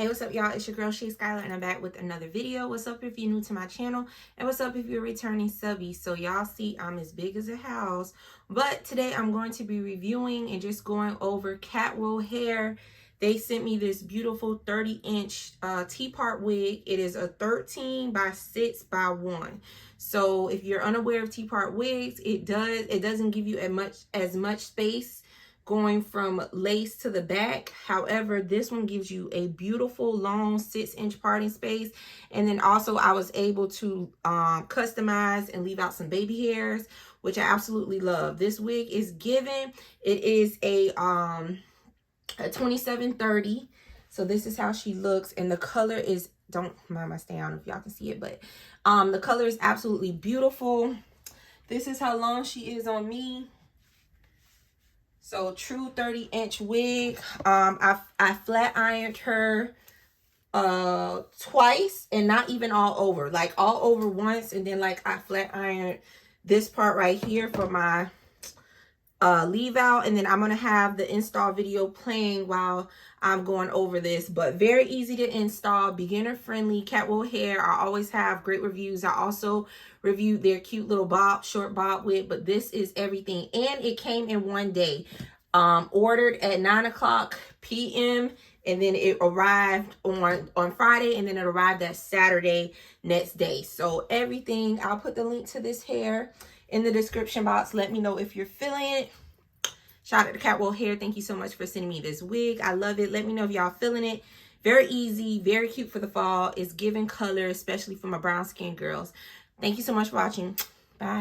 Hey, what's up, y'all? It's your girl, Shay Skylar, and I'm back with another video. What's up if you're new to my channel? And what's up if you're a returning subby? So y'all see I'm as big as a house. But today I'm going to be reviewing and just going over CATWO hair. They sent me this beautiful 30-inch T-part wig. It is a 13 by 6 by 1. So if you're unaware of T-part wigs, it doesn't give you as much space going from lace to the back. However, this one gives you a beautiful long 6-inch parting space. And then also I was able to customize and leave out some baby hairs, which I absolutely love. This wig is given. It is a 2730. So this is how she looks, and the color is, don't mind my stand, I don't know if y'all can see it, but the color is absolutely beautiful. This is how long she is on me. So true 30-inch wig. I flat ironed her twice, and not even all over, like all over once, and then like I flat ironed this part right here for my leave out, and then I'm gonna have the install video playing while I'm going over this. But very easy to install, beginner friendly. CATWO hair, I always have great reviews. I also reviewed their cute little short bob wig, but this is everything, and it came in one day. Ordered at 9:00 p.m. and then it arrived on Friday, and then it arrived that Saturday next day. So everything, I'll put the link to this hair in the description box. Let me know if you're feeling it. Shout out to CATWO hair. Thank you so much for sending me this wig. I love it. Let me know if y'all feeling it. Very easy, very cute for the fall. It's giving color, especially for my brown skin girls. Thank you so much for watching. Bye.